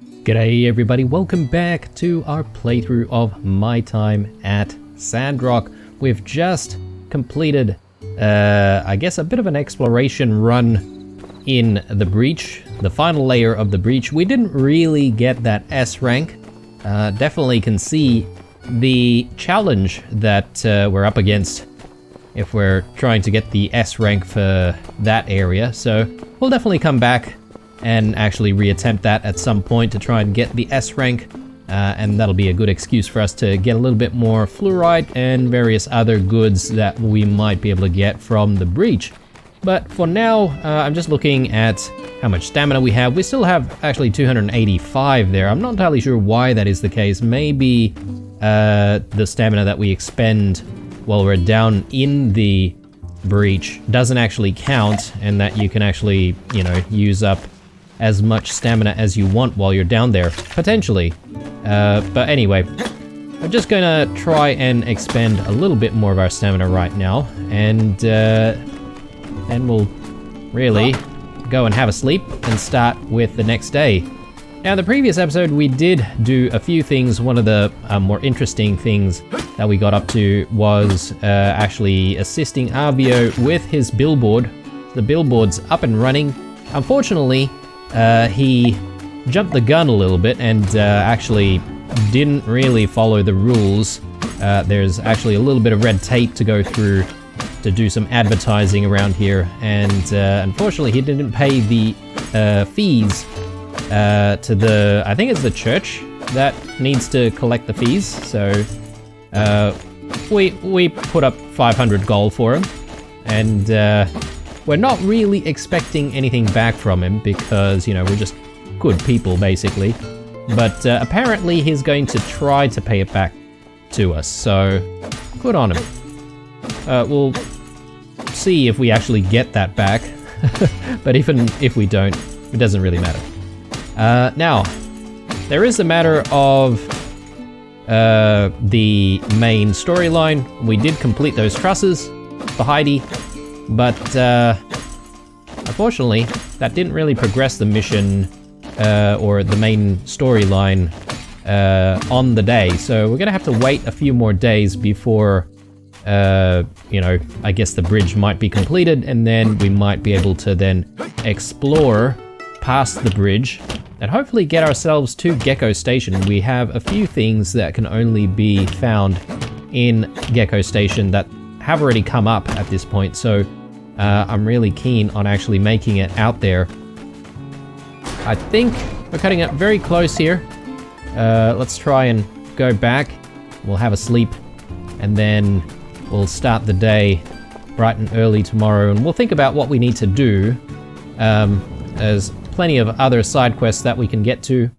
G'day everybody, welcome back to our playthrough of My Time at Sandrock. We've just completed, I guess, a bit of an exploration run in the breach, the final layer of the breach. We didn't really get that S rank. Definitely can see the challenge that we're up against if we're trying to get the S rank for that area. So we'll definitely come back and actually reattempt that at some point to try and get the S rank, and that'll be a good excuse for us to get a little bit more fluorite and various other goods that we might be able to get from the breach. But for now, I'm just looking at how much stamina we have. We still have actually 285 there. I'm not entirely sure why that is the case. Maybe the stamina that we expend while we're down in the breach doesn't actually count, and that you can actually, use up as much stamina as you want while you're down there, potentially. But anyway, I'm just gonna try and expend a little bit more of our stamina right now, and then we'll really go and have a sleep and start with the next day. Now, in the previous episode, we did do a few things. One of the more interesting things that we got up to was actually assisting Avio with his billboard. The billboard's up and running. Unfortunately, he jumped the gun a little bit and actually didn't really follow the rules. There's actually a little bit of red tape to go through to do some advertising around here, and unfortunately he didn't pay the fees to the, I think it's the church that needs to collect the fees. So we put up 500 gold for him, and we're not really expecting anything back from him because, we're just good people, basically. But apparently he's going to try to pay it back to us, so good on him. We'll see if we actually get that back, but even if we don't, it doesn't really matter. Now, there is the matter of the main storyline. We did complete those trusses for Heidi, but unfortunately that didn't really progress the mission or the main storyline on the day, so we're gonna have to wait a few more days before I guess the bridge might be completed, and then we might be able to then explore past the bridge and hopefully get ourselves to Gecko Station. We have a few things that can only be found in Gecko Station that have already come up at this point, so I'm really keen on actually making it out there. I think we're cutting it very close here. Let's try and go back. We'll have a sleep, and then we'll start the day bright and early tomorrow, and we'll think about what we need to do. There's plenty of other side quests that we can get to,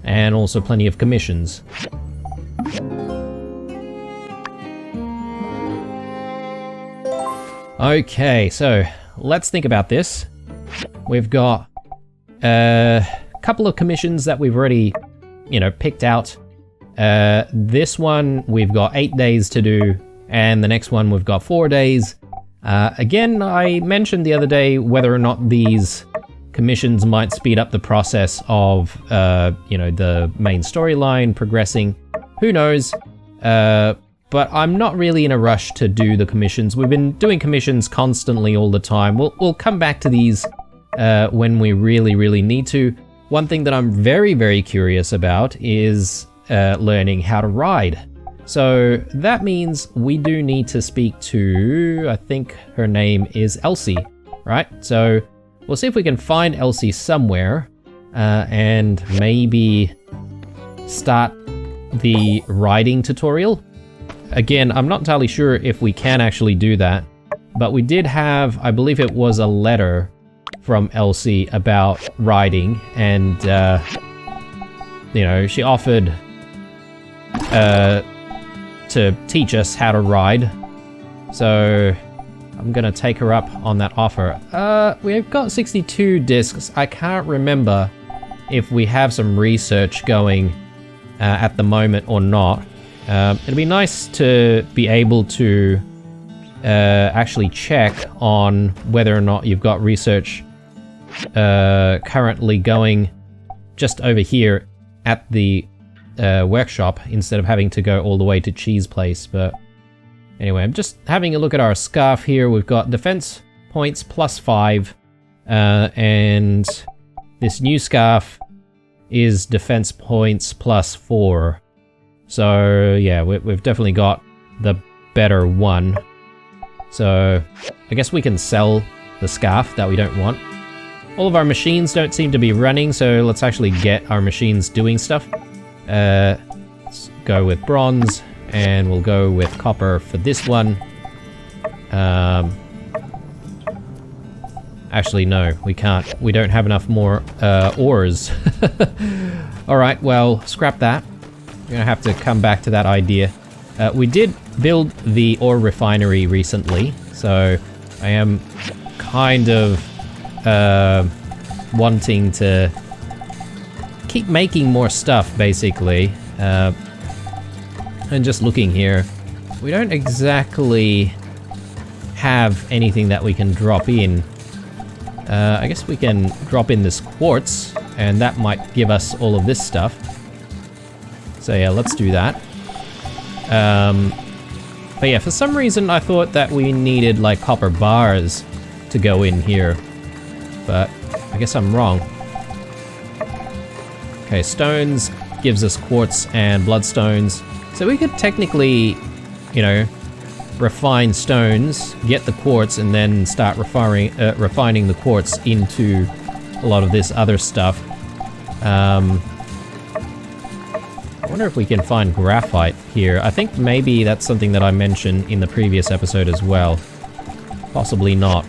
and also plenty of commissions. Okay, so let's think about this. We've got a couple of commissions that we've already, picked out. This one we've got 8 days to do, and the next one we've got 4 days. Again, I mentioned the other day whether or not these commissions might speed up the process of, the main storyline progressing. Who knows? But I'm not really in a rush to do the commissions. We've been doing commissions constantly all the time. We'll come back to these when we really need to. One thing that I'm very, very curious about is learning how to ride. So that means we do need to speak to, I think her name is Elsie, right? So we'll see if we can find Elsie somewhere and maybe start the riding tutorial. Again, I'm not entirely sure if we can actually do that, but we did have, I believe it was a letter from Elsie about riding, and she offered to teach us how to ride. So I'm gonna take her up on that offer. We've got 62 discs. I can't remember if we have some research going at the moment or not. It'd be nice to be able to actually check on whether or not you've got research currently going just over here at the workshop instead of having to go all the way to Cheese Place. But anyway, I'm just having a look at our scarf here. We've got defense points +5, and this new scarf is defense points +4. So yeah, we've definitely got the better one. So I guess we can sell the scarf that we don't want. All of our machines don't seem to be running, so let's actually get our machines doing stuff. Let's go with bronze, and we'll go with copper for this one. Actually, no, we can't. We don't have enough more ores. Alright, well, scrap that. We're gonna have to come back to that idea. We did build the ore refinery recently, so I am kind of wanting to keep making more stuff, basically. And just looking here, we don't exactly have anything that we can drop in. I guess we can drop in this quartz, and that might give us all of this stuff. So yeah, let's do that. But yeah, for some reason I thought that we needed like copper bars to go in here, but I guess I'm wrong. Okay, stones gives us quartz and bloodstones, so we could technically, you know, refine stones, get the quartz, and then start refining the quartz into a lot of this other stuff. I wonder if we can find graphite here. I think maybe that's something that I mentioned in the previous episode as well. Possibly not.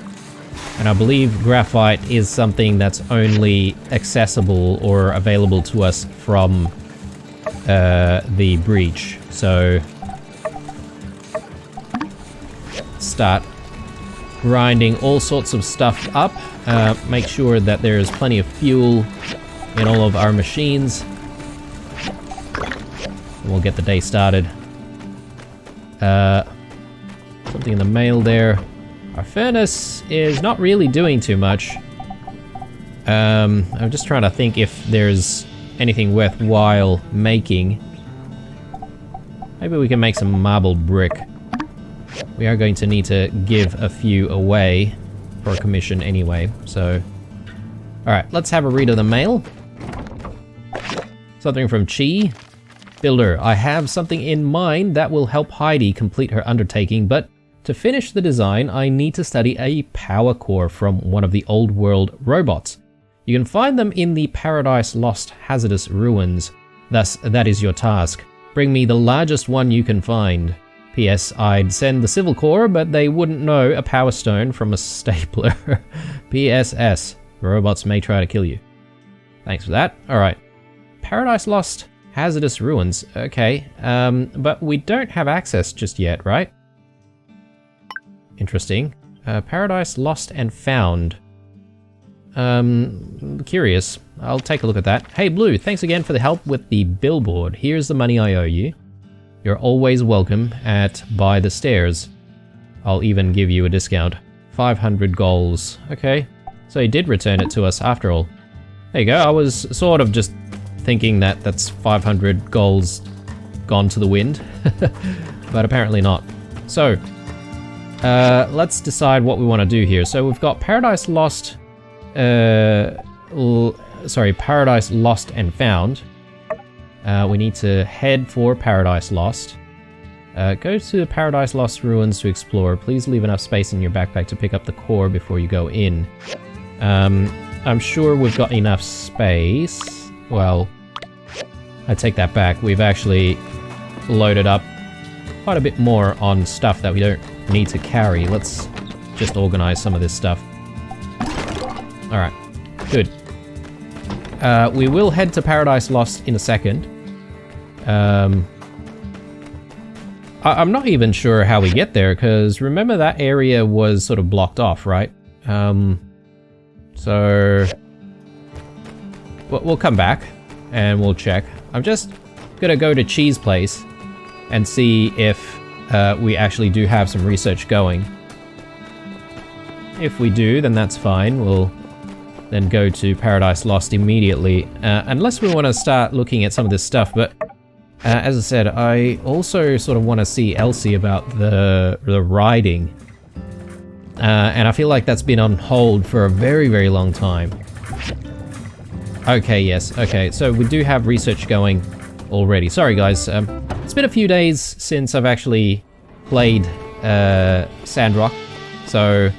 And I believe graphite is something that's only accessible or available to us from the breach. So start grinding all sorts of stuff up. Make sure that there's plenty of fuel in all of our machines. We'll get the day started. Something in the mail there. Our furnace is not really doing too much. I'm just trying to think if there's anything worthwhile making. Maybe we can make some marble brick. We are going to need to give a few away for a commission anyway, so... Alright, let's have a read of the mail. Something from Chi. Builder, I have something in mind that will help Heidi complete her undertaking, but to finish the design, I need to study a power core from one of the old world robots. You can find them in the Paradise Lost hazardous ruins. Thus, that is your task. Bring me the largest one you can find. P.S. I'd send the civil core, but they wouldn't know a power stone from a stapler. P.S.S. Robots may try to kill you. Thanks for that. Alright. Paradise Lost hazardous ruins. Okay. But we don't have access just yet, right? Interesting. Paradise Lost and Found. Curious. I'll take a look at that. Hey Blue, thanks again for the help with the billboard. Here's the money I owe you. You're always welcome at By the Stairs. I'll even give you a discount. 500 goals. Okay. So he did return it to us after all. There you go. I was sort of just thinking that that's 500 goals gone to the wind. But apparently not. So, let's decide what we want to do here. So we've got Paradise Lost... Paradise Lost and Found. We need to head for Paradise Lost. Go to the Paradise Lost ruins to explore. Please leave enough space in your backpack to pick up the core before you go in. I'm sure we've got enough space. Well, I take that back. We've actually loaded up quite a bit more on stuff that we don't need to carry. Let's just organize some of this stuff. Alright, good. We will head to Paradise Lost in a second. I'm not even sure how we get there, because remember that area was sort of blocked off, right? So... we'll come back, and we'll check. I'm just gonna go to Cheese Place and see if we actually do have some research going. If we do, then that's fine. We'll then go to Paradise Lost immediately, unless we want to start looking at some of this stuff. But as I said, I also sort of want to see Elsie about the riding. And I feel like that's been on hold for a very, very long time. Okay, yes, okay, so we do have research going already. Sorry guys, it's been a few days since I've actually played Sandrock, so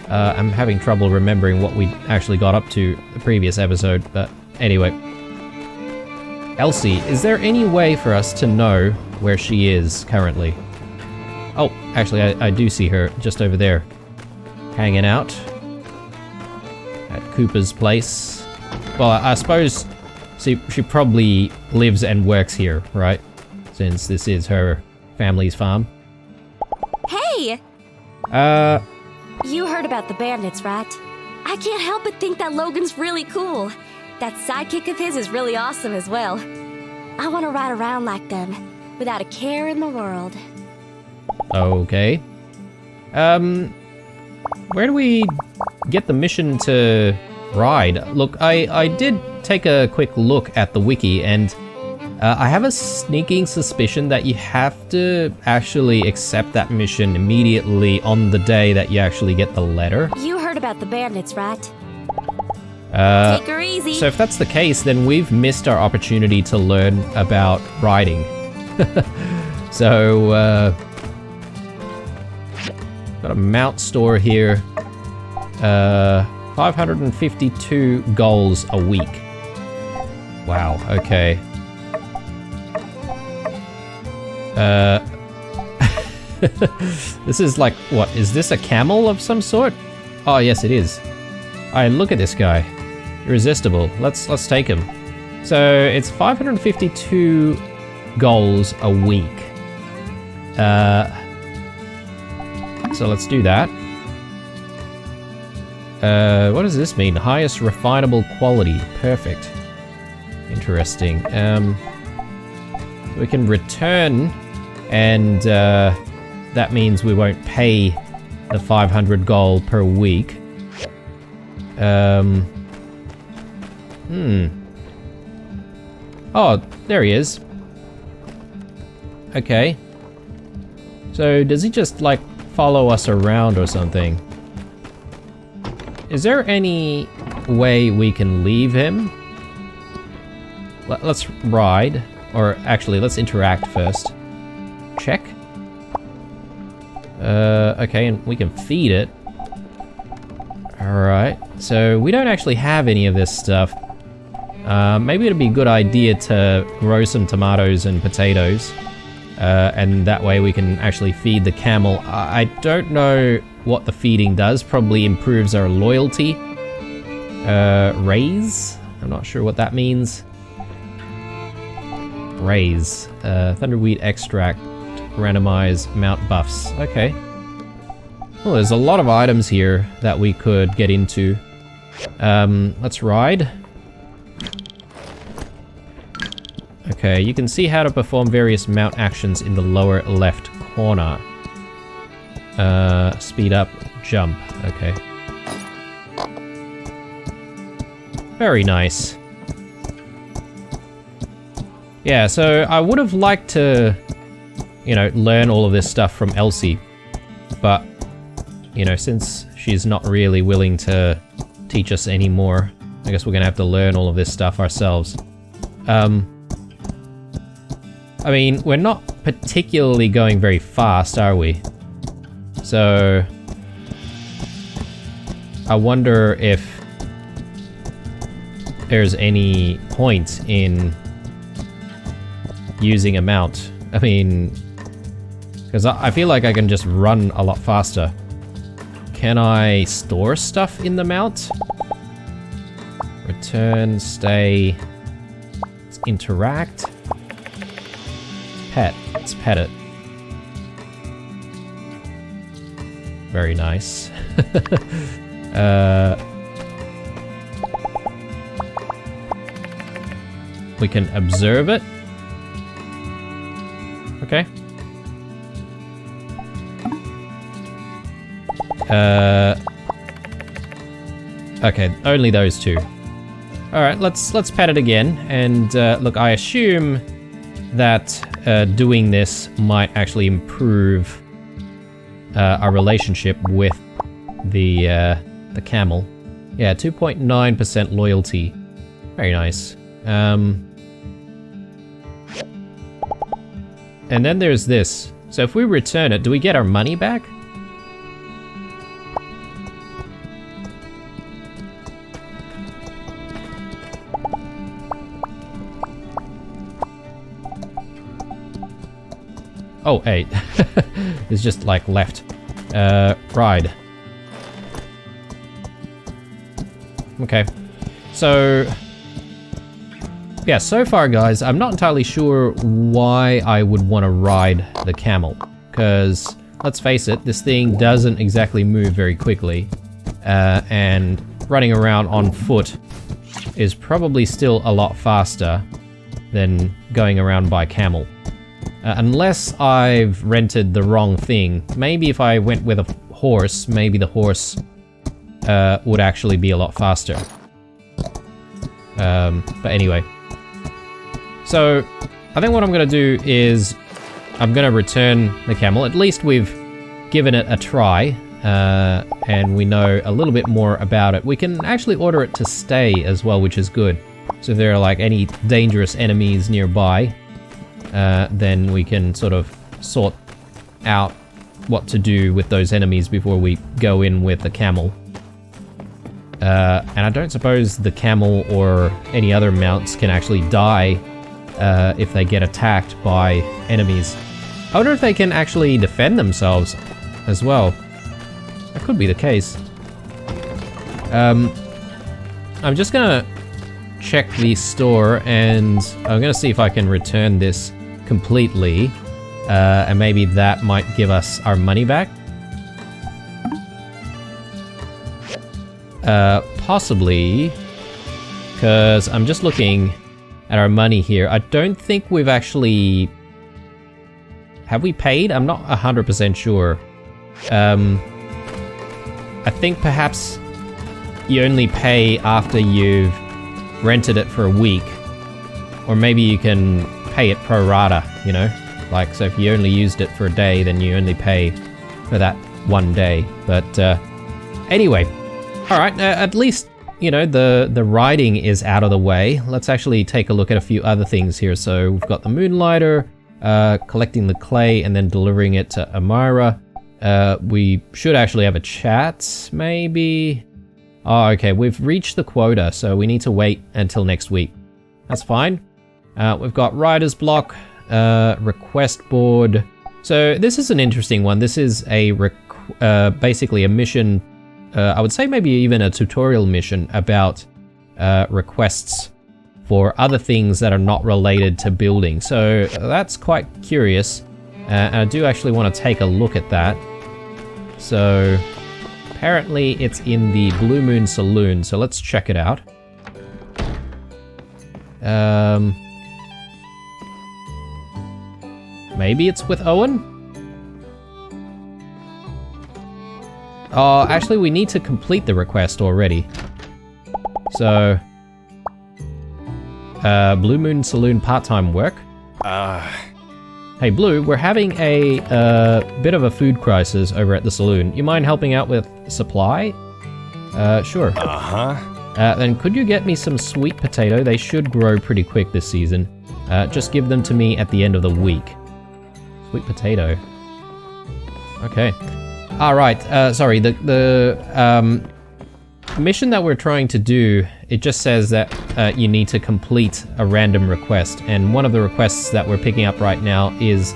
I'm having trouble remembering what we actually got up to the previous episode, but anyway. Elsie, is there any way for us to know where she is currently? Oh, actually I do see her just over there. Hanging out at Cooper's place. Well, I suppose she probably lives and works here, right? Since this is her family's farm. Hey! You heard about the bandits, right? I can't help but think that Logan's really cool. That sidekick of his is really awesome as well. I want to ride around like them, without a care in the world. Okay. Where do we get the mission to ride? Look, I did take a quick look at the wiki, and I have a sneaking suspicion that you have to actually accept that mission immediately on the day that you actually get the letter. You heard about the bandits, right? Take her easy. So if that's the case, then we've missed our opportunity to learn about riding. So, got a mount store here. 552 goals a week. Wow, okay. This is like, what, is this a camel of some sort? Oh, yes, it is. Alright, look at this guy. Irresistible. Let's take him. So, it's 552 goals a week. So let's do that. What does this mean? Highest refinable quality. Perfect. Interesting. We can return, and that means we won't pay the 500 gold per week. Oh, there he is. Okay. So does he just like follow us around or something? Is there any way we can leave him? Let's ride, or actually let's interact first. Check. Okay, and we can feed it. Alright, so we don't actually have any of this stuff. Maybe it'd be a good idea to grow some tomatoes and potatoes. And that way we can actually feed the camel. I don't know what the feeding does. Probably improves our loyalty. Raise? I'm not sure what that means. Raise. Thunderweed extract. Randomize mount buffs. Okay. Well, there's a lot of items here that we could get into. Let's ride. Okay, you can see how to perform various mount actions in the lower left corner. Speed up, jump. Okay. Very nice. Yeah, so I would have liked to, you know, learn all of this stuff from Elsie. But, you know, since she's not really willing to teach us anymore, I guess we're gonna have to learn all of this stuff ourselves. I mean, we're not particularly going very fast, are we? So I wonder if there's any point in using a mount. I mean, because I feel like I can just run a lot faster. Can I store stuff in the mount? Return, stay, let's interact. Pet. Let's pet it. Very nice. We can observe it. Okay. Okay, only those two. Alright, let's pet it again. And look, I assume that doing this might actually improve our relationship with the camel. Yeah, 2.9% loyalty. Very nice. And then there's this. So if we return it, do we get our money back? Oh, hey. It's just like left. Ride. Okay. So yeah, so far guys, I'm not entirely sure why I would want to ride the camel, because let's face it, this thing doesn't exactly move very quickly, and running around on foot is probably still a lot faster than going around by camel. Unless I've rented the wrong thing. Maybe if I went with a horse, maybe the horse would actually be a lot faster. But anyway. So, I think what I'm going to do is I'm going to return the camel. At least we've given it a try, and we know a little bit more about it. We can actually order it to stay as well, which is good. So if there are like any dangerous enemies nearby, then we can sort of sort out what to do with those enemies before we go in with the camel. And I don't suppose the camel or any other mounts can actually die if they get attacked by enemies. I wonder if they can actually defend themselves as well. That could be the case. I'm just gonna check the store, and I'm gonna see if I can return this completely, and maybe that might give us our money back. Possibly, because I'm just looking at our money here. I don't think we've actually... Have we paid? I'm not 100% sure. I think perhaps you only pay after you've rented it for a week. Or maybe you can pay it pro rata, you know? Like, so if you only used it for a day, then you only pay for that one day. But anyway, alright, at least, you know, the riding is out of the way. Let's actually take a look at a few other things here. So we've got the Moonlighter, collecting the clay and then delivering it to Amira. We should actually have a chat, maybe? Oh, okay, we've reached the quota, so we need to wait until next week. That's fine. We've got Rider's Block, request board. So this is an interesting one. This is a basically a mission, I would say maybe even a tutorial mission about requests for other things that are not related to building. So that's quite curious, and I do actually want to take a look at that. So apparently it's in the Blue Moon Saloon, so let's check it out. Maybe it's with Owen? Oh, actually we need to complete the request already. So, Blue Moon Saloon part-time work. Hey Blue, we're having a bit of a food crisis over at the saloon. You mind helping out with supply? Sure. Then could you get me some sweet potato? They should grow pretty quick this season. Just give them to me at the end of the week. Sweet potato. Okay. Alright, sorry, the mission that we're trying to do, it just says that you need to complete a random request, and one of the requests that we're picking up right now is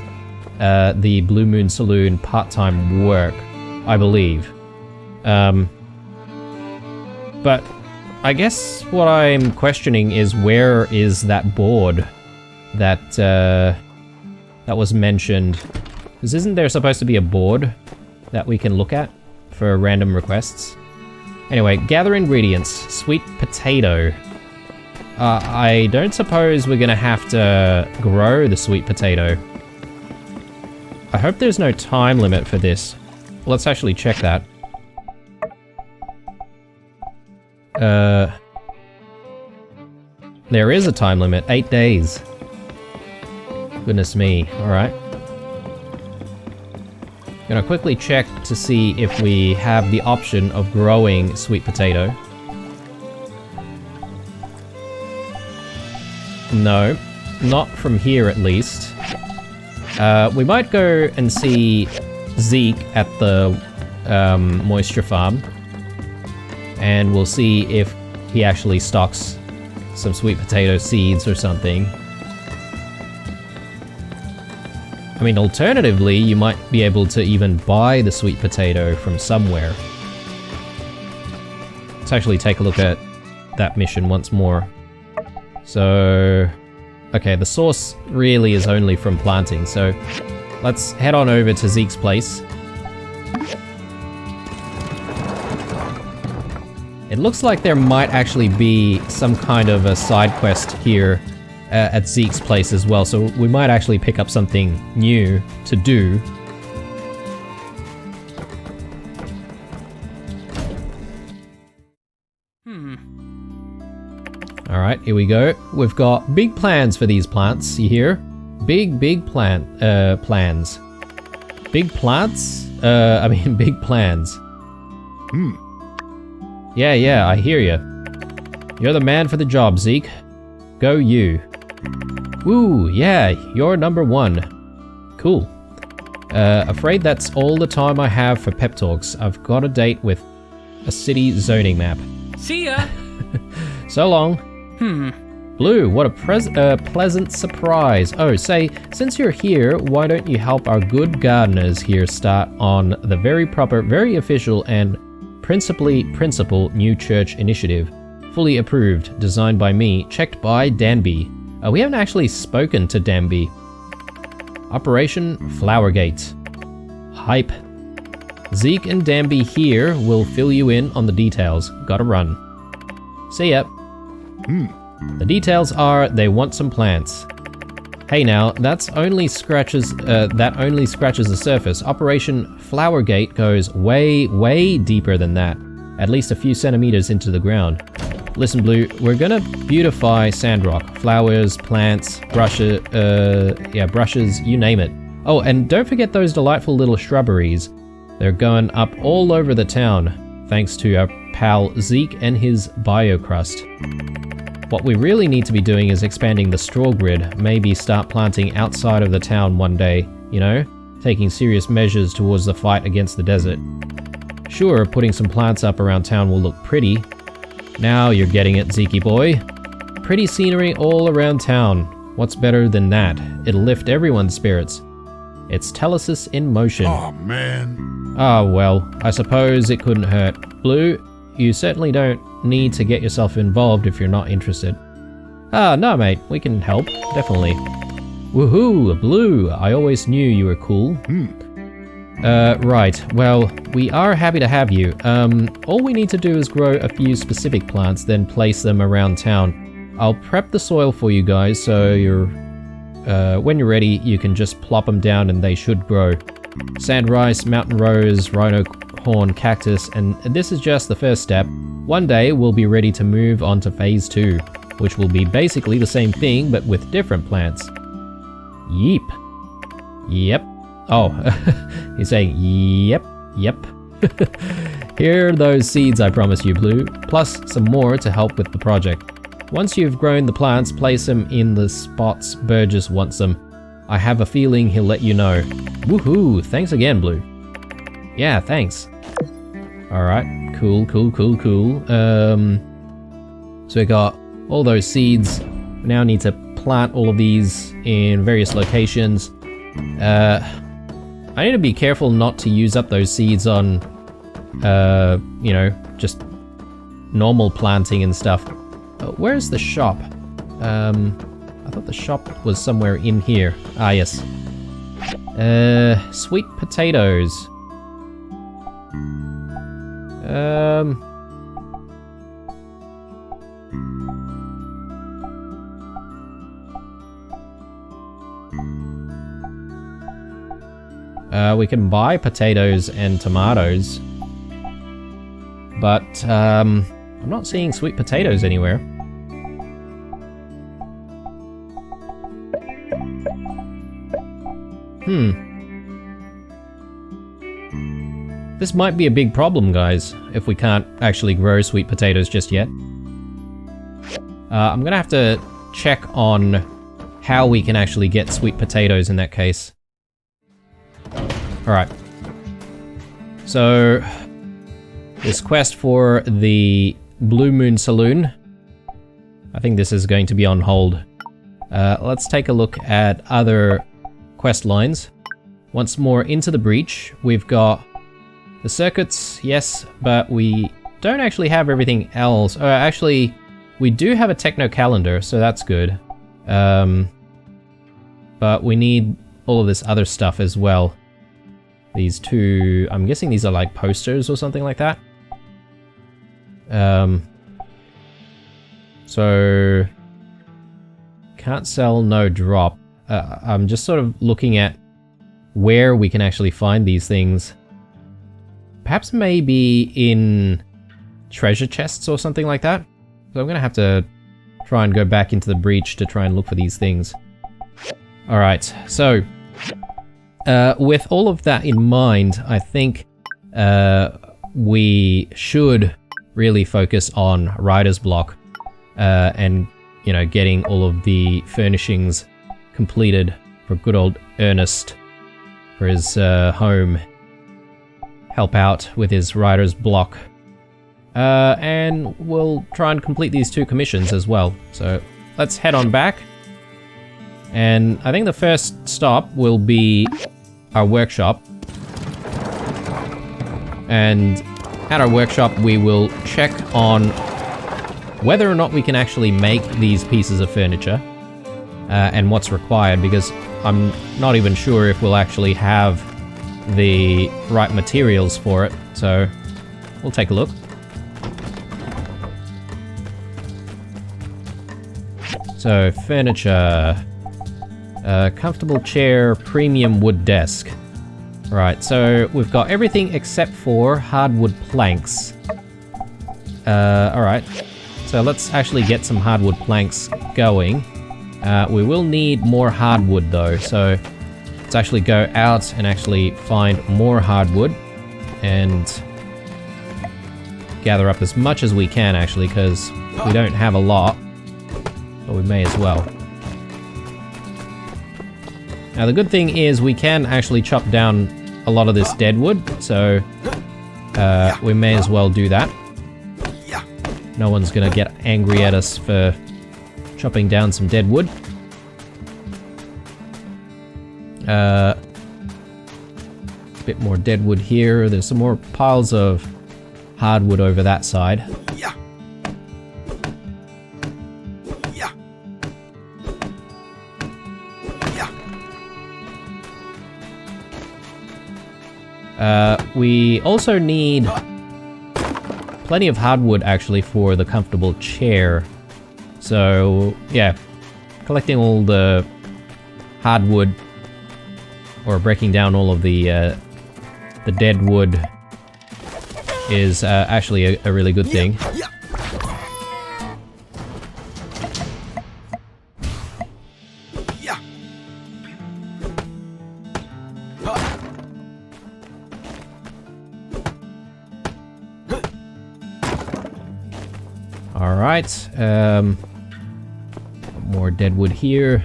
the Blue Moon Saloon part-time work, I believe. But I guess what I'm questioning is, where is that board that that was mentioned? Because isn't there supposed to be a board that we can look at for random requests? Anyway, gather ingredients. Sweet potato. I don't suppose we're gonna have to grow the sweet potato. I hope there's no time limit for this. Let's actually check that. There is a time limit, 8 days. Goodness me, alright. Gonna quickly check to see if we have the option of growing sweet potato. No, not from here at least. We might go and see Zeke at the moisture farm. And we'll see if he actually stocks some sweet potato seeds or something. I mean, alternatively, you might be able to even buy the sweet potato from somewhere. Let's actually take a look at that mission once more. So, okay, the source really is only from planting, so let's head on over to Zeke's place. It looks like there might actually be some kind of a side quest here at Zeke's place as well, so we might actually pick up something new to do. Alright, here we go. We've got big plans for these plants, you hear? Big plans. Big plants? I mean big plans. Yeah, I hear ya. You're the man for the job, Zeke. Go you. Woo, yeah, you're number 1. Cool. Afraid that's all the time I have for pep talks. I've got a date with a city zoning map. See ya! So long. Blue, what a pleasant surprise. Oh, say, since you're here, why don't you help our good gardeners here start on the very proper, very official, and principal new church initiative. Fully approved, designed by me, checked by Danby. We haven't actually spoken to Danby. Operation Flowergate. Hype. Zeke and Danby here will fill you in on the details. Gotta run. See ya. The details are they want some plants. Hey now, that only scratches the surface. Operation Flowergate goes way deeper than that. At least a few centimeters into the ground. Listen, Blue, we're gonna beautify Sandrock. Flowers, plants, brushes, you name it. Oh, and don't forget those delightful little shrubberies. They're going up all over the town, thanks to our pal Zeke and his biocrust. What we really need to be doing is expanding the straw grid, maybe start planting outside of the town one day, you know? Taking serious measures towards the fight against the desert. Sure, putting some plants up around town will look pretty. Now you're getting it, Zeke boy. Pretty scenery all around town. What's better than that? It'll lift everyone's spirits. It's Telesis in motion. Oh, man. Ah, well, I suppose it couldn't hurt. Blue, you certainly don't need to get yourself involved if you're not interested. Ah, no, mate, we can help, definitely. Woohoo, Blue, I always knew you were cool. Right, well, we are happy to have you. All we need to do is grow a few specific plants, then place them around town. I'll prep the soil for you guys, so when you're ready, you can just plop them down and they should grow. Sand rice, mountain rose, rhino horn cactus, and this is just the first step. One day, we'll be ready to move on to phase 2, which will be basically the same thing, but with different plants. Yeep. Yep. Oh, he's saying yep. Here are those seeds I promised you, Blue, plus some more to help with the project. Once you've grown the plants, place them in the spots Burgess wants them. I have a feeling he'll let you know. Woohoo, thanks again, Blue. Yeah, thanks. Alright, cool. So we got all those seeds. We now need to plant all of these in various locations. I need to be careful not to use up those seeds on, you know, just normal planting and stuff. Where's the shop? I thought the shop was somewhere in here. Ah, yes. Sweet potatoes. We can buy potatoes and tomatoes. But, I'm not seeing sweet potatoes anywhere. This might be a big problem, guys, if we can't actually grow sweet potatoes just yet. I'm gonna have to check on how we can actually get sweet potatoes in that case. Alright. So, this quest for the Blue Moon Saloon, I think this is going to be on hold. Let's take a look at other quest lines. Once more into the breach, we've got the circuits, yes, but we don't actually have everything else. Actually, we do have a techno calendar, so that's good. But we need all of this other stuff as well. These two, I'm guessing these are like posters or something like that. So can't sell, no drop. I'm just sort of looking at where we can actually find these things. Perhaps maybe in treasure chests or something like that. So I'm gonna have to try and go back into the breach to try and look for these things. Alright, so with all of that in mind, I think we should really focus on Rider's Block and, you know, getting all of the furnishings completed for good old Ernest for his home. Help out with his Rider's Block. And we'll try and complete these two commissions as well. So let's head on back. And I think the first stop will be our workshop. And at our workshop, we will check on whether or not we can actually make these pieces of furniture and what's required, because I'm not even sure if we'll actually have the right materials for it. So we'll take a look. So furniture. Comfortable chair, premium wood desk. Right, so we've got everything except for hardwood planks. Alright, so let's actually get some hardwood planks going. We will need more hardwood though, so let's actually go out and actually find more hardwood and gather up as much as we can actually, because we don't have a lot, but we may as well. Now the good thing is we can actually chop down a lot of this dead wood, so we may as well do that. No one's gonna get angry at us for chopping down some dead wood. A bit more dead wood here. There's some more piles of hardwood over that side. We also need plenty of hardwood actually for the comfortable chair. So yeah, collecting all the hardwood or breaking down all of the dead wood is actually a really good thing. Alright, more dead wood here.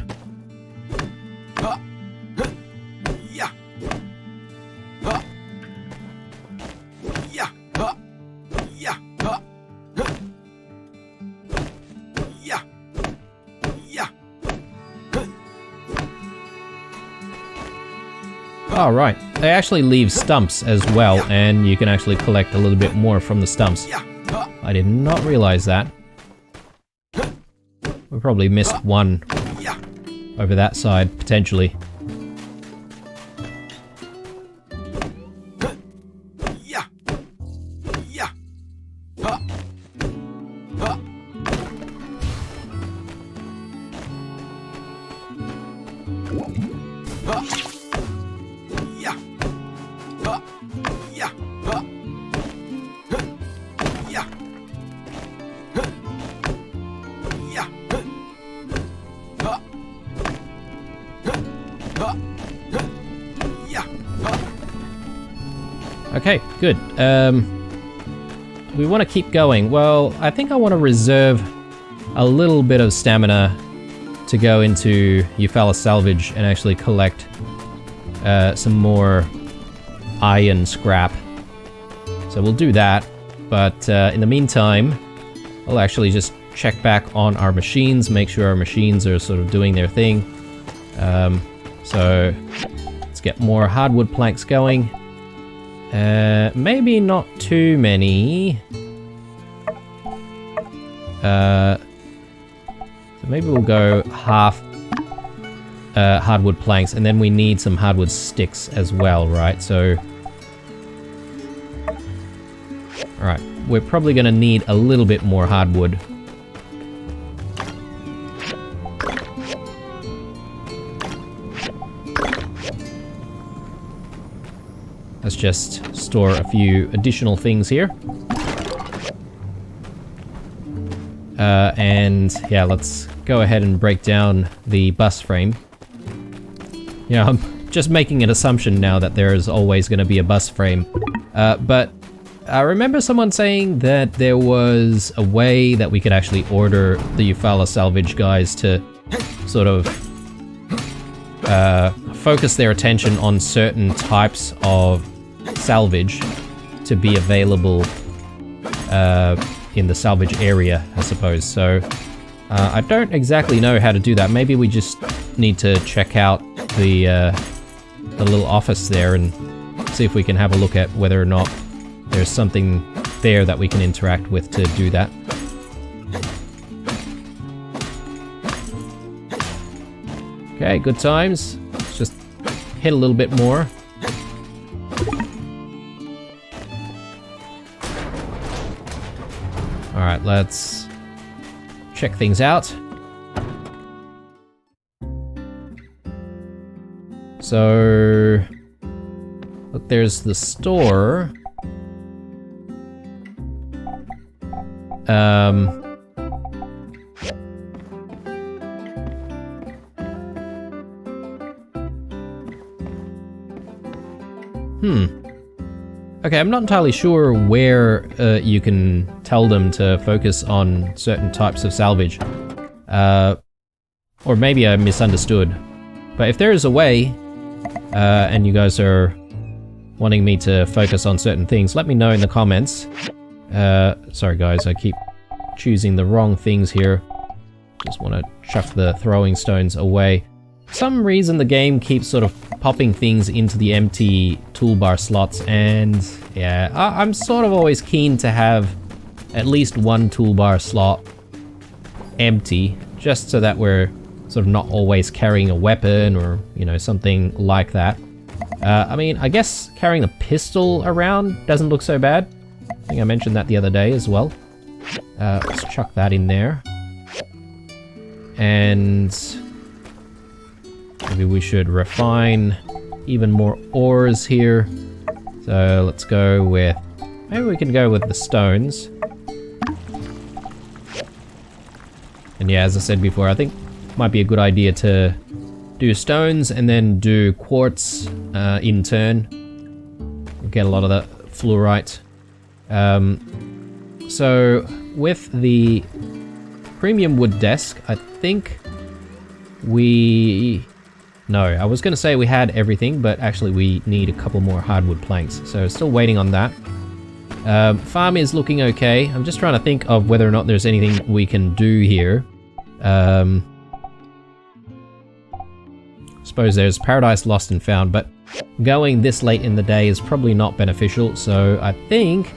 Oh, right. They actually leave stumps as well, and you can actually collect a little bit more from the stumps. I did not realize that. We probably missed one over that side, potentially. Okay, good. We want to keep going. Well, I think I want to reserve a little bit of stamina to go into Eufaula Salvage and actually collect some more iron scrap. So we'll do that, but in the meantime, I'll actually just check back on our machines, make sure our machines are sort of doing their thing. So let's get more hardwood planks going. Maybe not too many. So maybe we'll go half hardwood planks, and then we need some hardwood sticks as well, right? So, alright, we're probably going to need a little bit more hardwood. Let's just store a few additional things here. And yeah, let's go ahead and break down the bus frame. Yeah, I'm just making an assumption now that there is always going to be a bus frame. But I remember someone saying that there was a way that we could actually order the Eufaula Salvage guys to sort of focus their attention on certain types of salvage to be available in the salvage area, I suppose. So I don't exactly know how to do that. Maybe we just need to check out the little office there and see if we can have a look at whether or not there's something there that we can interact with to do that. Okay, good times. Let's just hit a little bit more. Alright, let's check things out. So, look, there's the store. Okay, I'm not entirely sure where you can tell them to focus on certain types of salvage. Or maybe I misunderstood. But if there is a way, and you guys are wanting me to focus on certain things, let me know in the comments. Sorry guys, I keep choosing the wrong things here. Just want to chuck the throwing stones away. For some reason the game keeps sort of popping things into the empty toolbar slots, and yeah, I'm sort of always keen to have at least one toolbar slot empty, just so that we're sort of not always carrying a weapon or, you know, something like that. I mean, I guess carrying a pistol around doesn't look so bad. I think I mentioned that the other day as well. Let's chuck that in there. And maybe we should refine even more ores here. So let's go with, maybe we can go with the stones. And yeah, as I said before, I think it might be a good idea to do stones and then do quartz in turn. We'll get a lot of the fluorite. So with the premium wood desk, I think no, I was going to say we had everything, but actually we need a couple more hardwood planks. So still waiting on that. Farm is looking okay. I'm just trying to think of whether or not there's anything we can do here. Suppose there's Paradise Lost and Found, but going this late in the day is probably not beneficial. So I think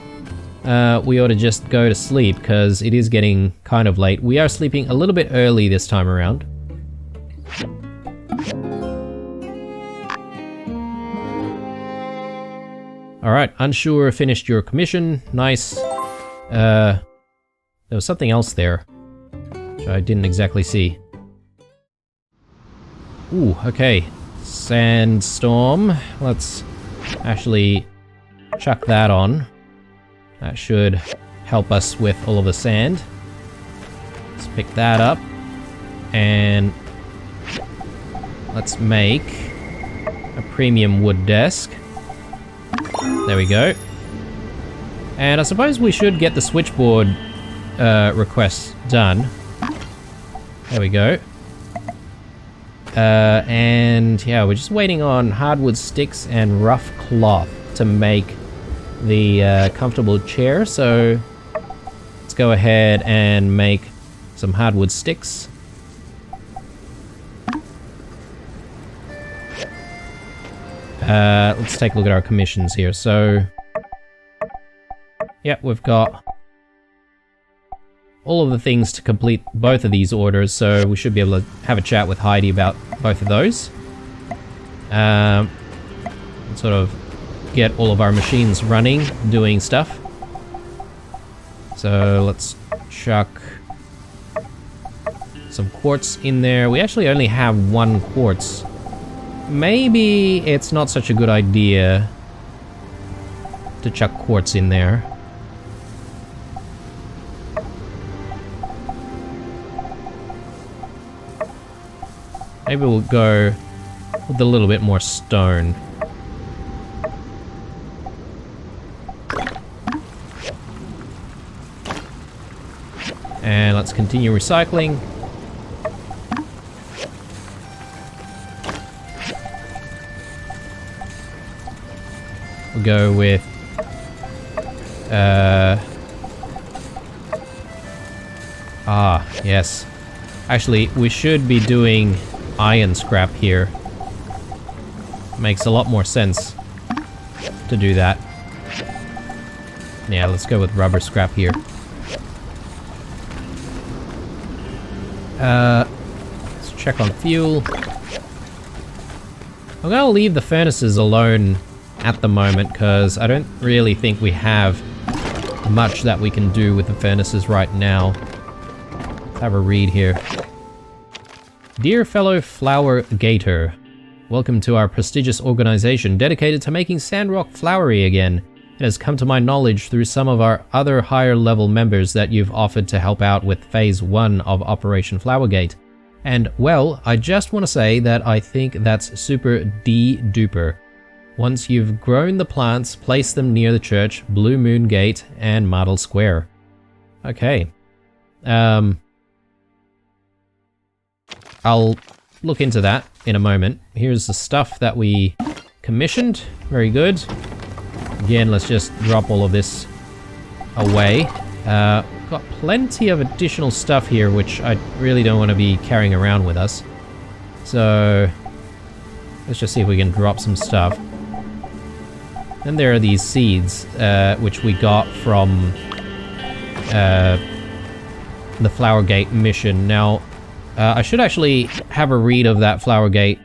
we ought to just go to sleep because it is getting kind of late. We are sleeping a little bit early this time around. Alright, unsure finished your commission. Nice. There was something else there, which I didn't exactly see. Ooh, okay. Sandstorm. Let's actually chuck that on. That should help us with all of the sand. Let's pick that up. And let's make a premium wood desk. There we go. And I suppose we should get the switchboard requests done. There we go. And yeah, we're just waiting on hardwood sticks and rough cloth to make the comfortable chair. So let's go ahead and make some hardwood sticks. Let's take a look at our commissions here. So, yeah, we've got all of the things to complete both of these orders, so we should be able to have a chat with Heidi about both of those. And sort of get all of our machines running, doing stuff. So let's chuck some quartz in there. We actually only have 1 quartz. Maybe it's not such a good idea to chuck quartz in there. Maybe we'll go with a little bit more stone. And let's continue recycling. We'll go with yes. Actually, we should be doing iron scrap here. Makes a lot more sense to do that. Yeah, let's go with rubber scrap here. Let's check on fuel. I'm gonna leave the furnaces alone at the moment because I don't really think we have much that we can do with the furnaces right now. Let's have a read here. Dear fellow flower gator, welcome to our prestigious organization dedicated to making Sandrock flowery again. It has come to my knowledge through some of our other higher level members that you've offered to help out with phase 1 of Operation Flowergate. And well, I just want to say that I think that's super D-duper. Once you've grown the plants, place them near the church, Blue Moon Gate, and Martel Square. Okay. I'll look into that in a moment. Here's the stuff that we commissioned. Very good. Again, let's just drop all of this away. Got plenty of additional stuff here, which I really don't want to be carrying around with us. So, let's just see if we can drop some stuff. Then there are these seeds, which we got from the Flowergate mission. Now, I should actually have a read of that Flowergate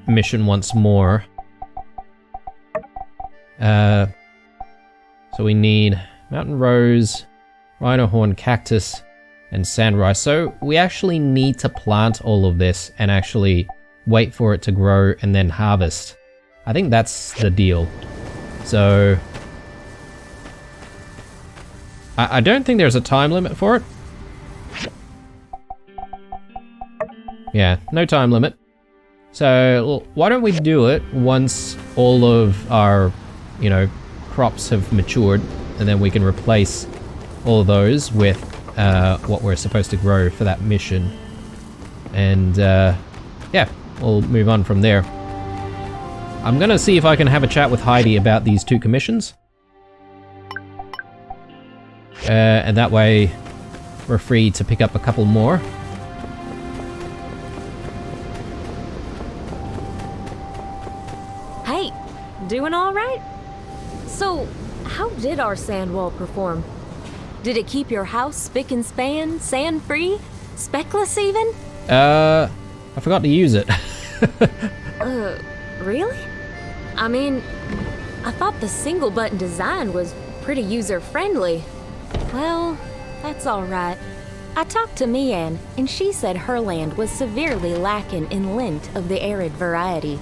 mission once more. So we need mountain rose, rhino horn cactus, and sand rice. So we actually need to plant all of this and actually wait for it to grow and then harvest. I think that's the deal. So I don't think there's a time limit for it. Yeah, no time limit. So why don't we do it once all of our, you know, crops have matured, and then we can replace all of those with what we're supposed to grow for that mission. And yeah, we'll move on from there. I'm gonna see if I can have a chat with Heidi about these 2 commissions. And that way we're free to pick up a couple more. Hey, doing all right? So, how did our sand wall perform? Did it keep your house spick and span, sand-free, speckless even? I forgot to use it. Really? I mean, I thought the single button design was pretty user-friendly. Well, that's all right. I talked to Mian, and she said her land was severely lacking in lint of the arid variety.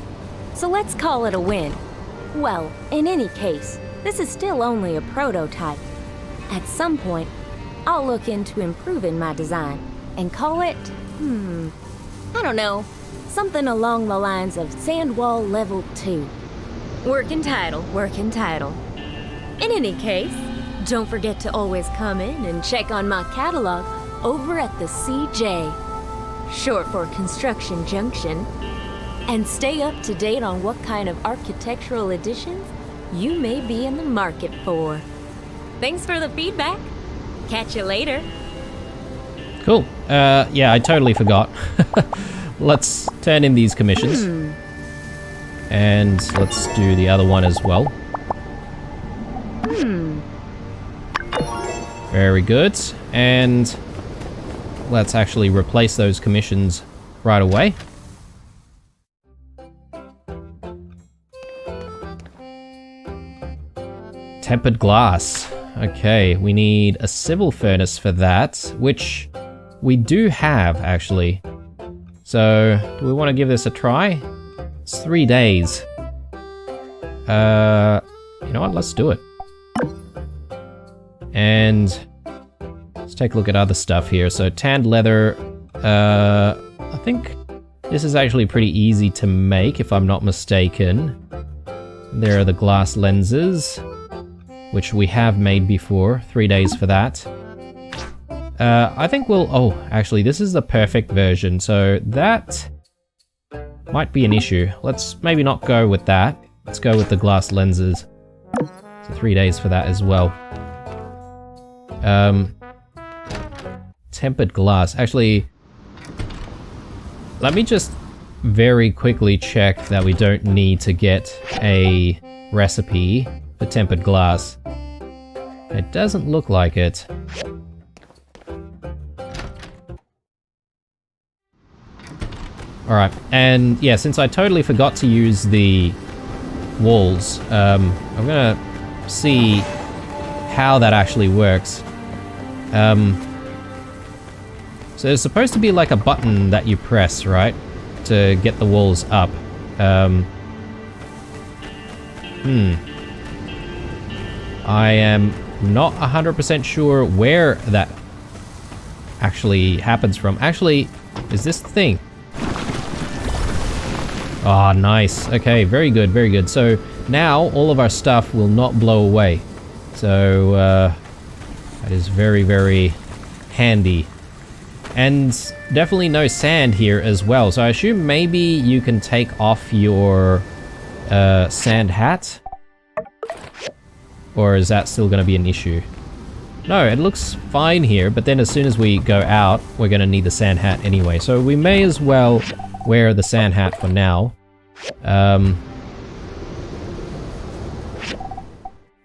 So let's call it a win. Well, in any case, this is still only a prototype. At some point, I'll look into improving my design and call it, I don't know, something along the lines of Sandwall Level 2. Working title, working title. In any case, don't forget to always come in and check on my catalog over at the CJ, short for Construction Junction, and stay up to date on what kind of architectural additions you may be in the market for. Thanks for the feedback. Catch you later. Cool. Yeah, I totally forgot. Let's turn in these commissions. And let's do the other one as well. Very good. And let's actually replace those commissions right away. Tempered glass. Okay, we need a civil furnace for that, which we do have, actually. So, do we want to give this a try? It's 3 days. You know what? Let's do it. And let's take a look at other stuff here. So, tanned leather. I think this is actually pretty easy to make, if I'm not mistaken. There are the glass lenses, which we have made before. 3 days for that. I think we'll... Oh, actually, this is the perfect version, so that might be an issue. Let's maybe not go with that. Let's go with the glass lenses. So 3 days for that as well. Tempered glass. Actually, let me just very quickly check that we don't need to get a recipe for tempered glass. It doesn't look like it. Alright, and yeah, since I totally forgot to use the walls, I'm gonna see how that actually works. So there's supposed to be like a button that you press, right? To get the walls up. I am not 100% sure where that actually happens from. Actually, is this the thing? Ah, nice. Okay, very good, very good. So now all of our stuff will not blow away. So that is very, very handy. And definitely no sand here as well. So I assume maybe you can take off your sand hat? Or is that still going to be an issue? No, it looks fine here, but then as soon as we go out, we're going to need the sand hat anyway. So we may as well wear the sand hat for now.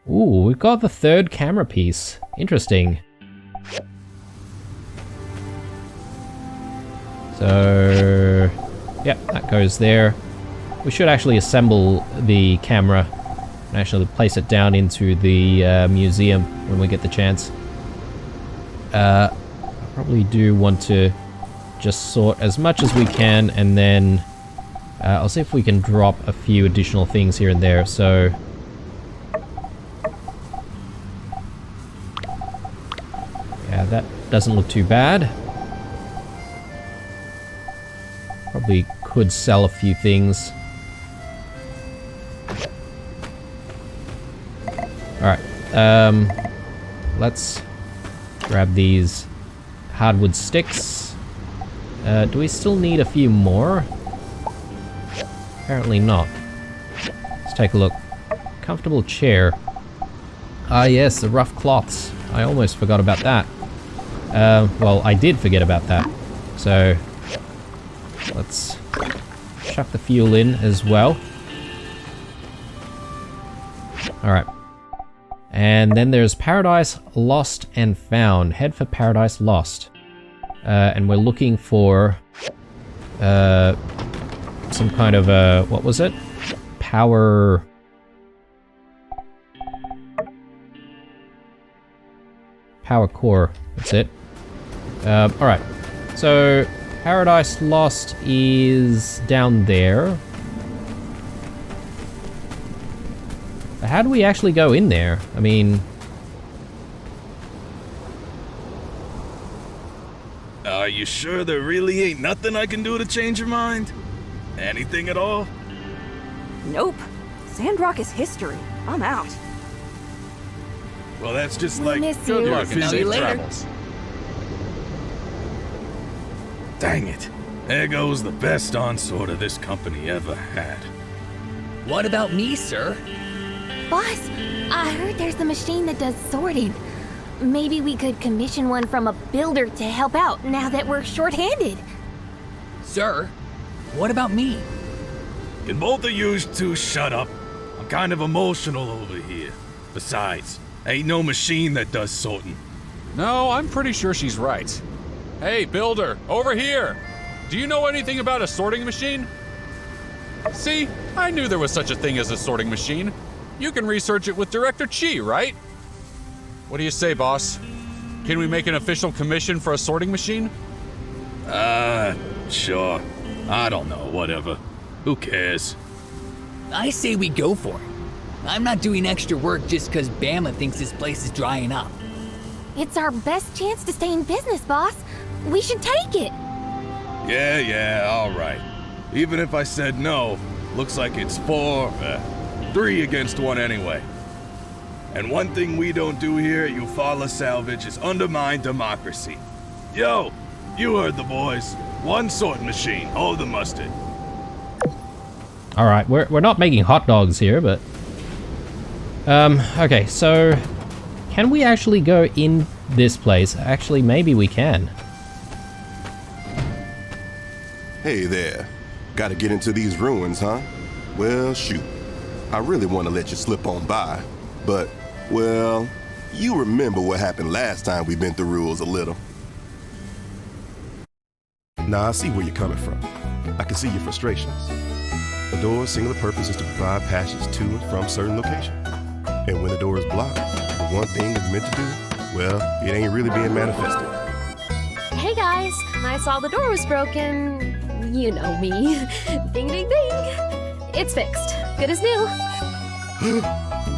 Ooh, we've got the third camera piece. Interesting. So, yeah, that goes there. We should actually assemble the camera and actually place it down into the museum when we get the chance. I probably do want to just sort as much as we can, and then I'll see if we can drop a few additional things here and there. So yeah, that doesn't look too bad. Probably could sell a few things. Alright, let's grab these hardwood sticks. Do we still need a few more? Apparently not. Let's take a look. Comfortable chair. Ah yes, the rough cloths. I almost forgot about that. Well, I did forget about that. So let's chuck the fuel in as well. Alright. And then there's Paradise Lost and Found. Head for Paradise Lost. And we're looking for some kind of what was it? Power core. That's it. Alright. So Paradise Lost is down there. How do we actually go in there? I mean... Are you sure there really ain't nothing I can do to change your mind? Anything at all? Nope. Sandrock is history. I'm out. Well, that's just like Miss good you. luck and See you safe later. travels. Dang it. There goes the best on-sorter this company ever had. What about me, sir? Boss, I heard there's a machine that does sorting. Maybe we could commission one from a builder to help out now that we're short-handed. Sir, what about me? Can both of you two shut up? I'm kind of emotional over here. Besides, ain't no machine that does sorting. No, I'm pretty sure she's right. Hey, builder, over here! Do you know anything about a sorting machine? See, I knew there was such a thing as a sorting machine. You can research it with Director Chi, right? What do you say, boss? Can we make an official commission for a sorting machine? Sure. I don't know, whatever. Who cares? I say we go for it. I'm not doing extra work just because Bama thinks this place is drying up. It's our best chance to stay in business, boss. We should take it. Yeah, alright. Even if I said no, looks like it's 3 against 1 anyway. And one thing we don't do here at Eufaula Salvage is undermine democracy. Yo, you heard the boys. One sorting machine, hold the mustard. All right, we're not making hot dogs here, but okay. So, can we actually go in this place? Actually, maybe we can. Hey there. Gotta get into these ruins, huh? Well, shoot. I really want to let you slip on by, but, well, you remember what happened last time we bent the rules a little. Now, I see where you're coming from. I can see your frustrations. The door's singular purpose is to provide passage to and from certain locations. And when the door is blocked, the one thing it's meant to do, well, it ain't really being manifested. Hey guys, I saw the door was broken. You know me. Ding ding ding. It's fixed. Good as new.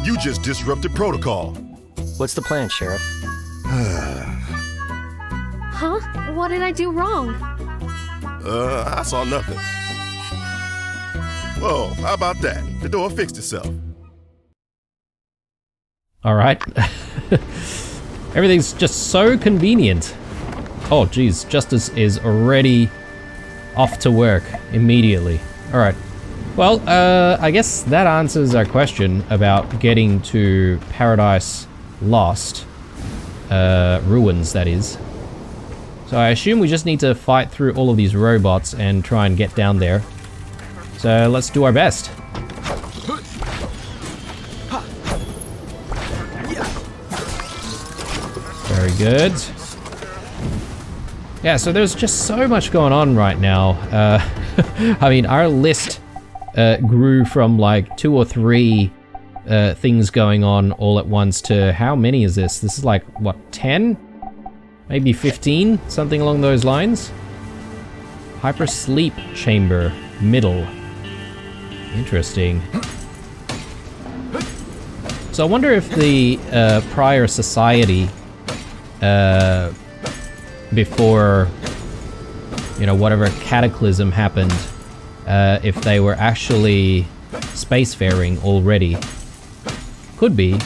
You just disrupted protocol. What's the plan, Sheriff? Huh? What did I do wrong? I saw nothing. Whoa, how about that? The door fixed itself. All right. Everything's just so convenient. Oh, geez, Justice is already off to work immediately. All right. Well, I guess that answers our question about getting to Paradise Lost. Ruins, that is. So I assume we just need to fight through all of these robots and try and get down there. So let's do our best. Very good. Yeah, so there's just so much going on right now. I mean, our list grew from like 2 or 3 things going on all at once to how many is this? This is like, what, 10? Maybe 15? Something along those lines? Hyper sleep chamber, middle. Interesting. So I wonder if the prior society before, you know, whatever cataclysm happened, if they were actually spacefaring already. Could be.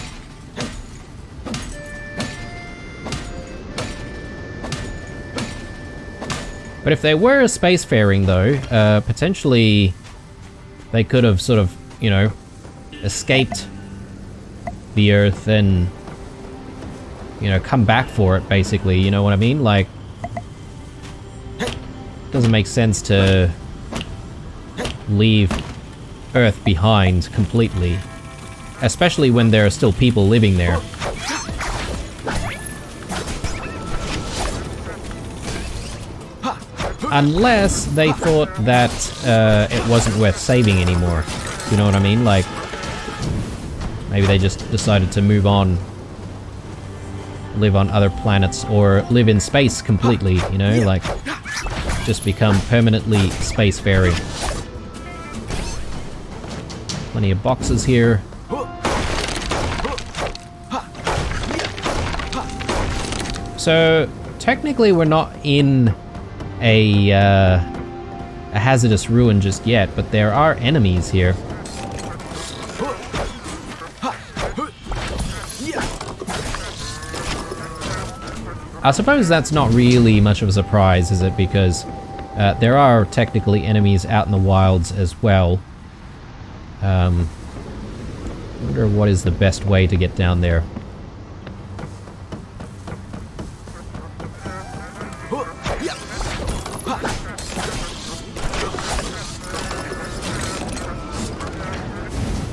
But if they were spacefaring though, potentially they could have sort of, you know, escaped the Earth and, you know, come back for it, basically, you know what I mean? Like, doesn't make sense to leave Earth behind completely, especially when there are still people living there. Unless they thought that it wasn't worth saving anymore. You know what I mean? Like, maybe they just decided to move on, live on other planets, or live in space completely, you know? Like, just become permanently spacefaring. Plenty of boxes here. So, technically we're not in a hazardous ruin just yet, but there are enemies here. I suppose that's not really much of a surprise, is it? Because there are technically enemies out in the wilds as well. I wonder what is the best way to get down there.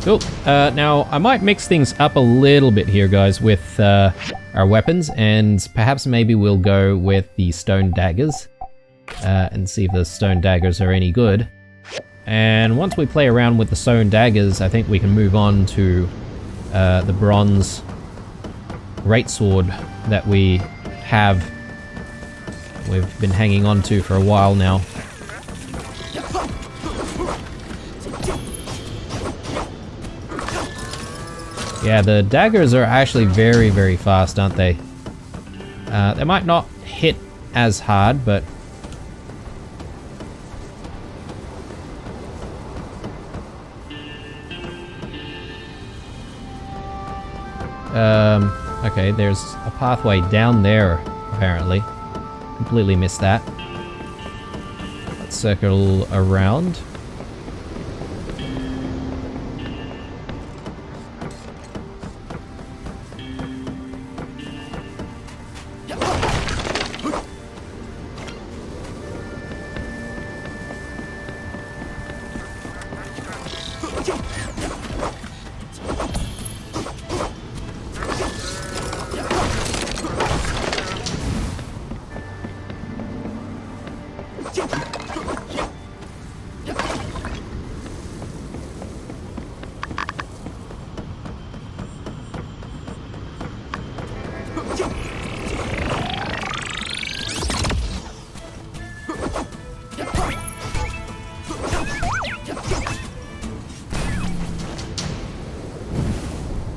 Cool. Now, I might mix things up a little bit here, guys, with our weapons, and perhaps maybe we'll go with the stone daggers and see if the stone daggers are any good. And once we play around with the stone daggers, I think we can move on to the bronze greatsword that we've been hanging on to for a while now. Yeah, the daggers are actually very, very fast, aren't they? They might not hit as hard, but... okay, there's a pathway down there, apparently. Completely missed that. Let's circle around.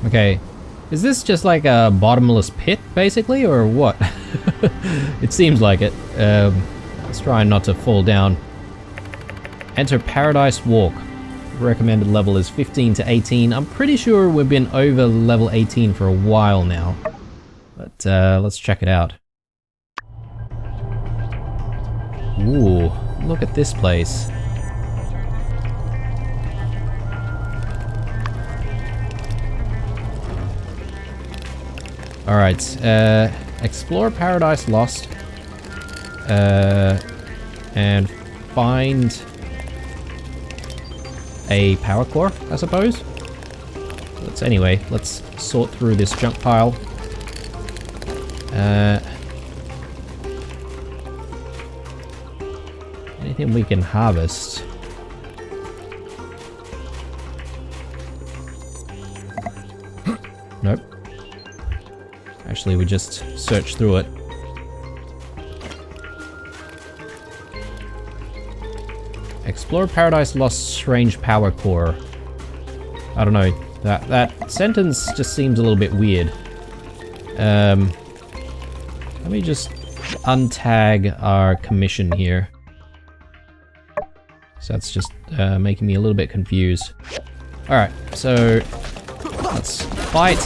Okay, is this just like a bottomless pit, basically, or what? It seems like it. Let's try not to fall down. Enter Paradise Walk. Recommended level is 15 to 18. I'm pretty sure we've been over level 18 for a while now. But let's check it out. Ooh, look at this place. Alright, explore Paradise Lost, and find a power core, I suppose? Let's sort through this junk pile. Anything we can harvest? Nope. Actually, we just searched through it. Explore Paradise Lost strange power core. I don't know. That sentence just seems a little bit weird. Let me just untag our commission here. So that's just making me a little bit confused. Alright, so let's fight.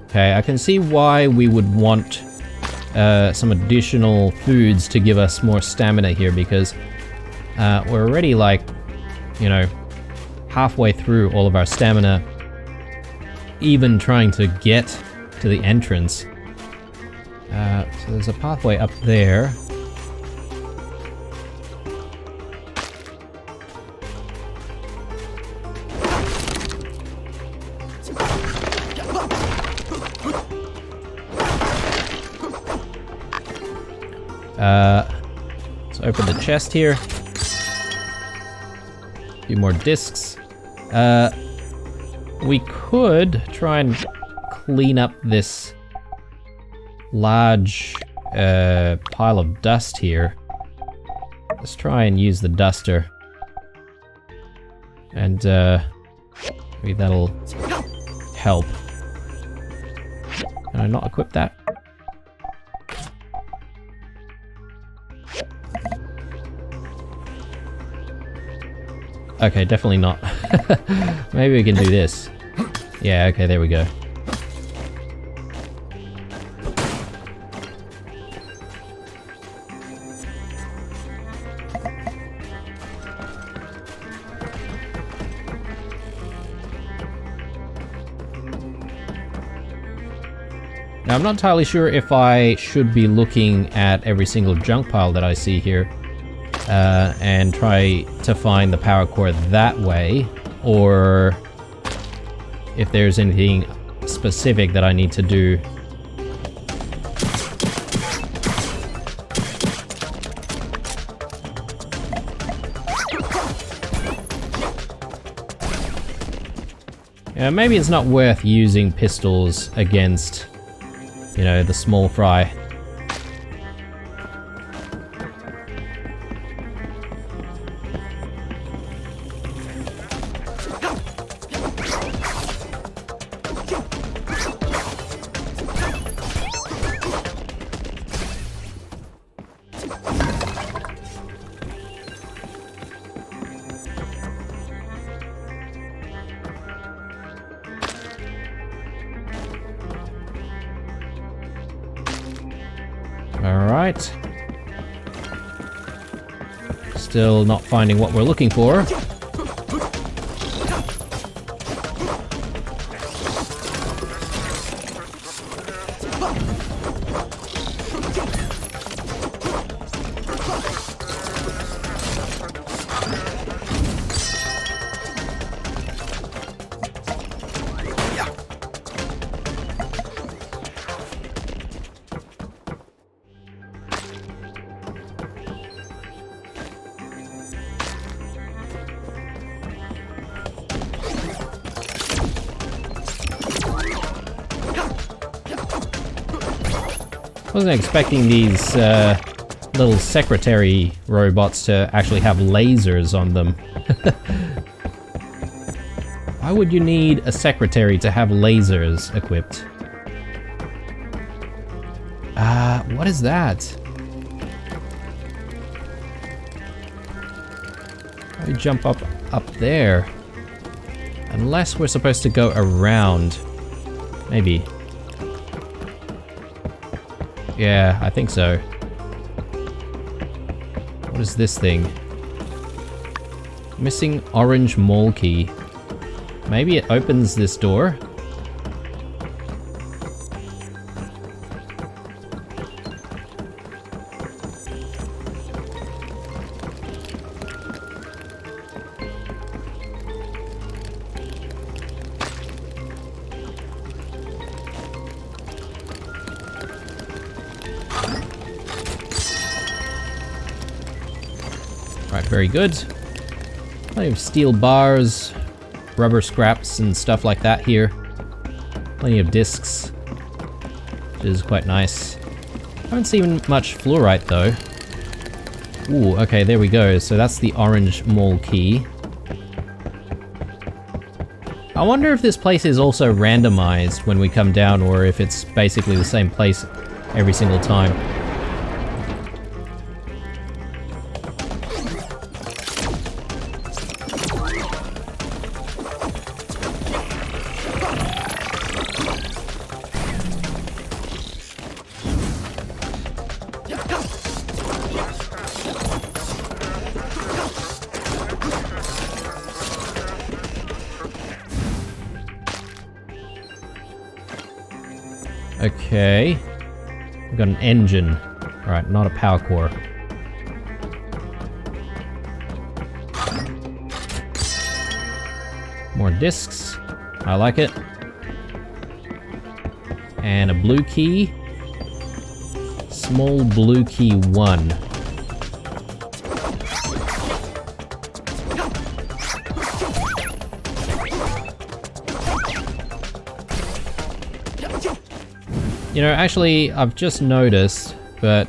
Okay, I can see why we would want some additional foods to give us more stamina here, because we're already, like, you know, halfway through all of our stamina, even trying to get to the entrance. So there's a pathway up there. Let's open the chest here. A few more discs. We could try and clean up this large pile of dust here. Let's try and use the duster. And maybe that'll help. Can I not equip that? Okay, definitely not. Maybe we can do this. Yeah, okay, there we go. Now, I'm not entirely sure if I should be looking at every single junk pile that I see here and try to find the power core that way, or if there's anything specific that I need to do. Yeah, maybe it's not worth using pistols against, you know, the small fry. Alright. Still not finding what we're looking for. Wasn't expecting these little secretary robots to actually have lasers on them. Why would you need a secretary to have lasers equipped? What is that? How do we jump up there? Unless we're supposed to go around. Maybe. Yeah, I think so. What is this thing? Missing orange mall key. Maybe it opens this door? Right, very good. Plenty of steel bars, rubber scraps and stuff like that here. Plenty of discs, which is quite nice. Haven't seen much fluorite though. Ooh, okay, there we go. So that's the orange mall key. I wonder if this place is also randomized when we come down, or if it's basically the same place every single time. Okay, we've got an engine. Alright, not a power core. More discs. I like it. And a blue key. small blue key 1. You know, actually, I've just noticed, but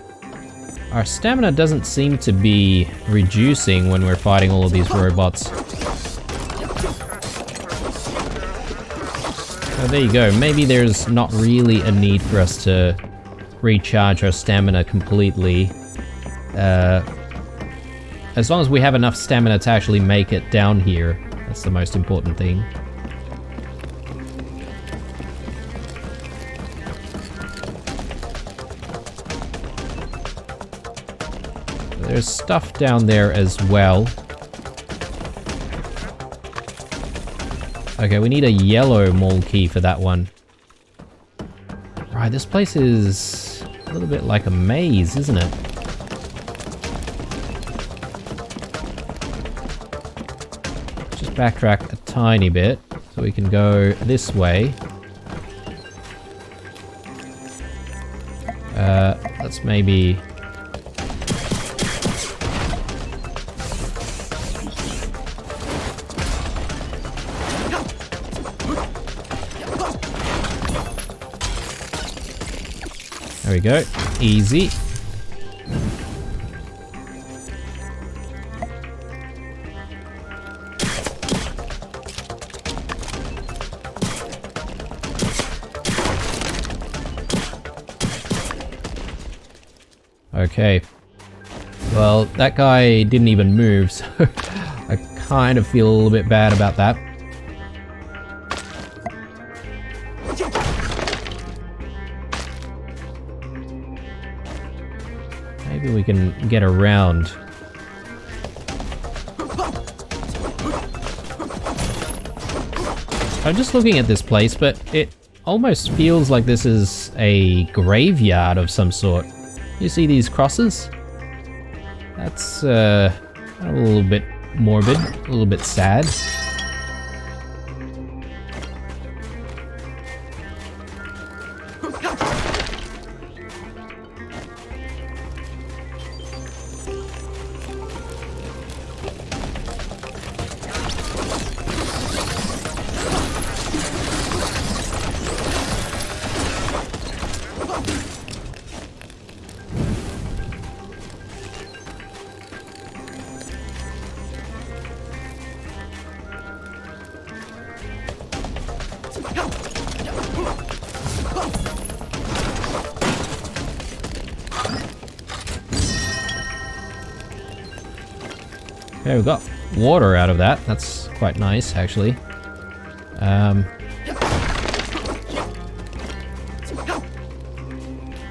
our stamina doesn't seem to be reducing when we're fighting all of these robots. So there you go. Maybe there's not really a need for us to recharge our stamina completely. As long as we have enough stamina to actually make it down here, that's the most important thing. There's stuff down there as well. Okay, we need a yellow mole key for that one. Right, this place is a little bit like a maze, isn't it? Just backtrack a tiny bit so we can go this way. Let's maybe... There we go. Easy. Okay. Well, that guy didn't even move, so I kind of feel a little bit bad about that. Maybe we can get around. I'm just looking at this place, but it almost feels like this is a graveyard of some sort. You see these crosses? That's a little bit morbid, a little bit sad. Okay, we got water out of that. That's quite nice, actually.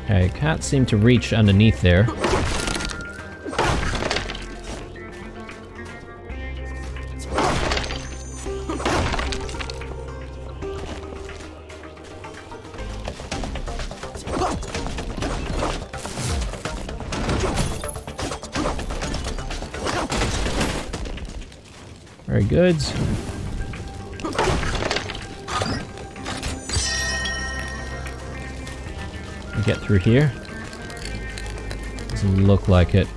Okay, can't seem to reach underneath there. Very good. Get through here. Doesn't look like it.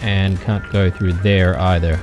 And can't go through there either.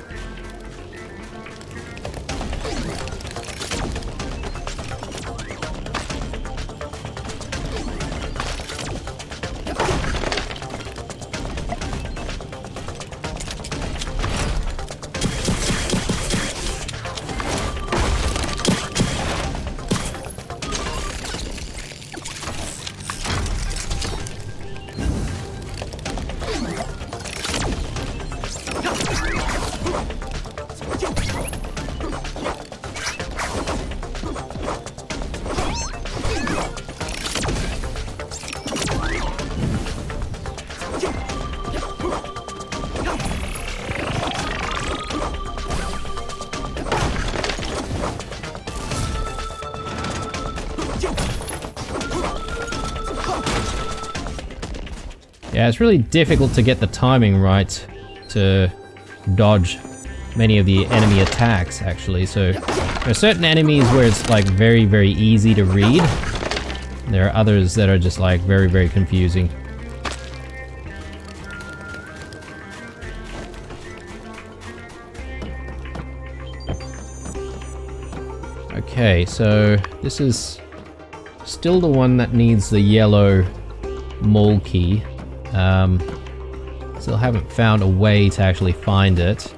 Yeah, it's really difficult to get the timing right to dodge many of the enemy attacks, actually. So there are certain enemies where it's like very, very easy to read, There are others that are just like very, very confusing. Okay, so this is still the one that needs the yellow mole key. Still haven't found a way to actually find it.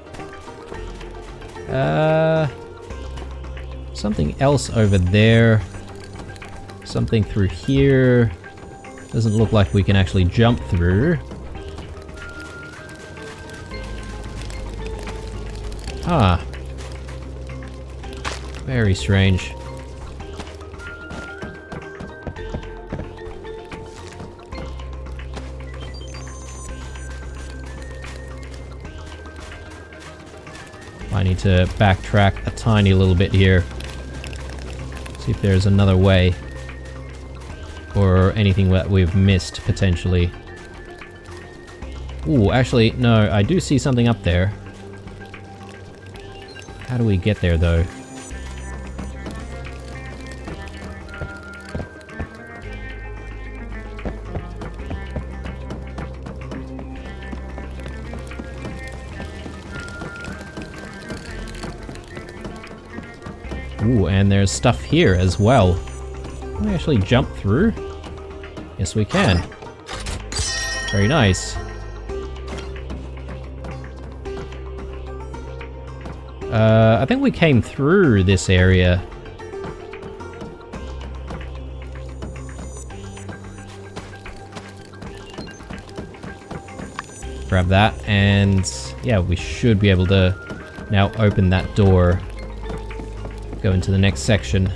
Something else over there. Something through here. Doesn't look like we can actually jump through. Ah. Very strange. I need to backtrack a tiny little bit here. See if there's another way. Or anything that we've missed, potentially. Ooh, actually, no, I do see something up there. How do we get there, though? Ooh, and there's stuff here as well. Can we actually jump through? Yes, we can. Very nice. I think we came through this area. Grab that, and yeah, we should be able to now open that door. Go into the next section.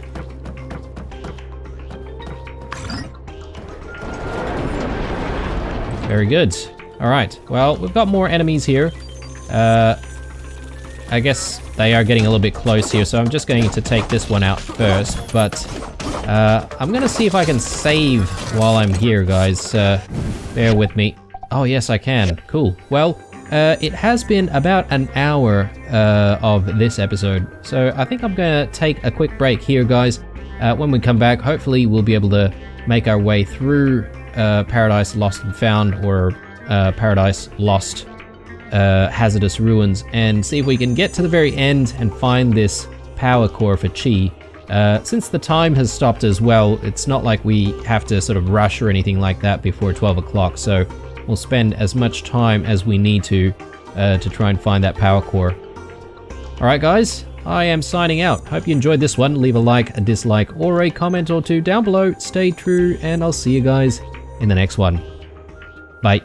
Very good. Alright, well, we've got more enemies here. I guess they are getting a little bit close here, so I'm just going to take this one out first, but I'm gonna see if I can save while I'm here, guys. Bear with me. Oh, yes, I can. Cool. Well, it has been about an hour of this episode, so I think I'm gonna take a quick break here, guys. When we come back, hopefully we'll be able to make our way through Paradise Lost and Found, or Paradise Lost Hazardous Ruins, and see if we can get to the very end and find this power core for Chi. Since the time has stopped as well, it's not like we have to sort of rush or anything like that before 12 o'clock, so we'll spend as much time as we need to try and find that power core. Alright guys, I am signing out. Hope you enjoyed this one. Leave a like, a dislike, or a comment or two down below. Stay true, and I'll see you guys in the next one. Bye.